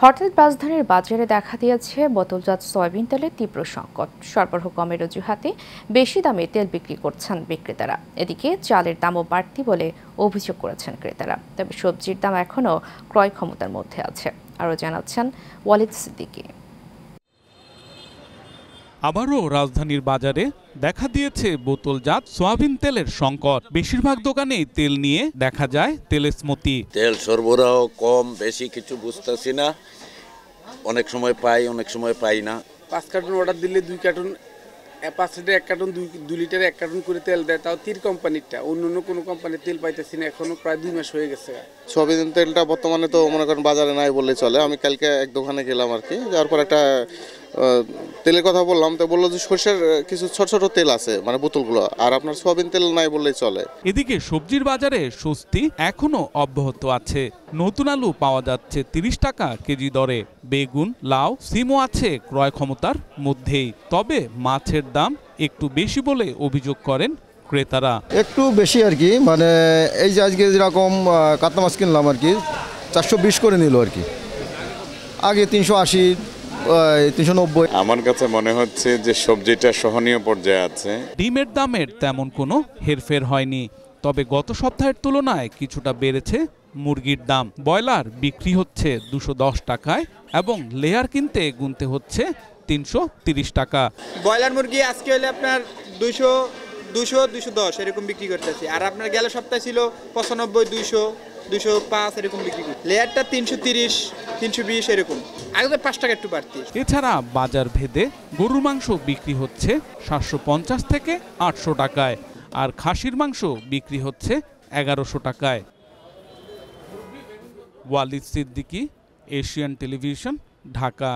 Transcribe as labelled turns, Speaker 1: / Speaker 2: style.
Speaker 1: হঠাৎ রাজধানীর বাজারে দেখা দিয়েছে বোতলজাত সয়াবিন তেলের তীব্র সংকট। সরবরাহ কমের অজুহাতে বেশি দামে তেল বিক্রি করছেন বিক্রেতারা। এদিকে চালের দামও বাড়তি বলে অভিযোগ করেছেন ক্রেতারা। তবে সবজির দাম এখনও ক্রয় ক্ষমতার মধ্যে আছে। আরও জানাচ্ছেন ওয়ালিদ সিদ্দিকী।
Speaker 2: আবারও রাজধানীর বাজারে দেখা দিয়েছে বোতলজাত সয়াবিন তেলের সংকট। বেশিরভাগ দোকানেই তেল নিয়ে দেখা যায় তেলেসমতি।
Speaker 3: তেল সরবরাহ কম বেশি কিছু বুঝতেছি না, অনেক সময় পাই অনেক সময় পাই না।
Speaker 4: 5 কার্টুন অর্ডার দিলে 2 cartoon 5 litre 1 cartoon 2 litre 1 cartoon করে তেল দেয়, তাও তীর কোম্পানিরটা। অন্য কোনো কোম্পানির তেল পাইতেছি না, এখনো প্রায় 2 মাস হয়ে গেছে।
Speaker 5: সয়াবিন তেলটা বর্তমানে তো মনে করেন বাজারে নাই বললেই চলে। আমি কালকে এক দোকানে গেলাম আর কি, যাওয়ার পর একটা তেলের কথা বললাম, তো বললো যে সরষের কিছু ছোট ছোট তেল আছে, মানে বোতলগুলো, আর আপনার সয়াবিন তেল নাই বললেই চলে।
Speaker 2: এদিকে সবজির বাজারে স্বস্তি এখনো অব্যাহত আছে। নতুন আলু পাওয়া যাচ্ছে 30 টাকা কেজি দরে। বেগুন, লাউ, সিমও আছে ক্রয় ক্ষমতার মধ্যেই। তবে মাছের দাম একটু বেশি বলে অভিযোগ করেন ক্রেতারা।
Speaker 6: একটু বেশি আর কি, মানে এই যে আজকে যেরকম কাতলা মাছ কিনলাম আর কি 420 করে নিল আর কি, আগে 380 390।
Speaker 7: আমার কাছে মনে হচ্ছে যে সবজিটা সহনীয় পর্যায়ে আছে।
Speaker 2: ডিমের দামের তেমন কোনো হেরফের হয়নি, তবে গত সপ্তাহের তুলনায় কিছুটা বেড়েছে মুরগির দাম। ব্রয়লার বিক্রি হচ্ছে 210 টাকায় এবং লেয়ার কিনতে গুনতে হচ্ছে 330 টাকা।
Speaker 4: ব্রয়লার মুরগি আজকে হলে আপনার 200-210 এরকম বিক্রি করতেছি, আর আপনার গেল সপ্তাহে ছিল 95-200-205 এরকম বিক্রি করতে। লেয়ারটা 330-320 এরকম, আগে তো 5 টাকা একটু বাড়তি।
Speaker 2: এছাড়া বাজার ভেদে গরুর মাংস বিক্রি হচ্ছে 750 থেকে 800 টাকায়, আর খাসির মাংস বিক্রি হচ্ছে 1100 টাকায়। Walid Siddiqui, Asian television, Dhaka.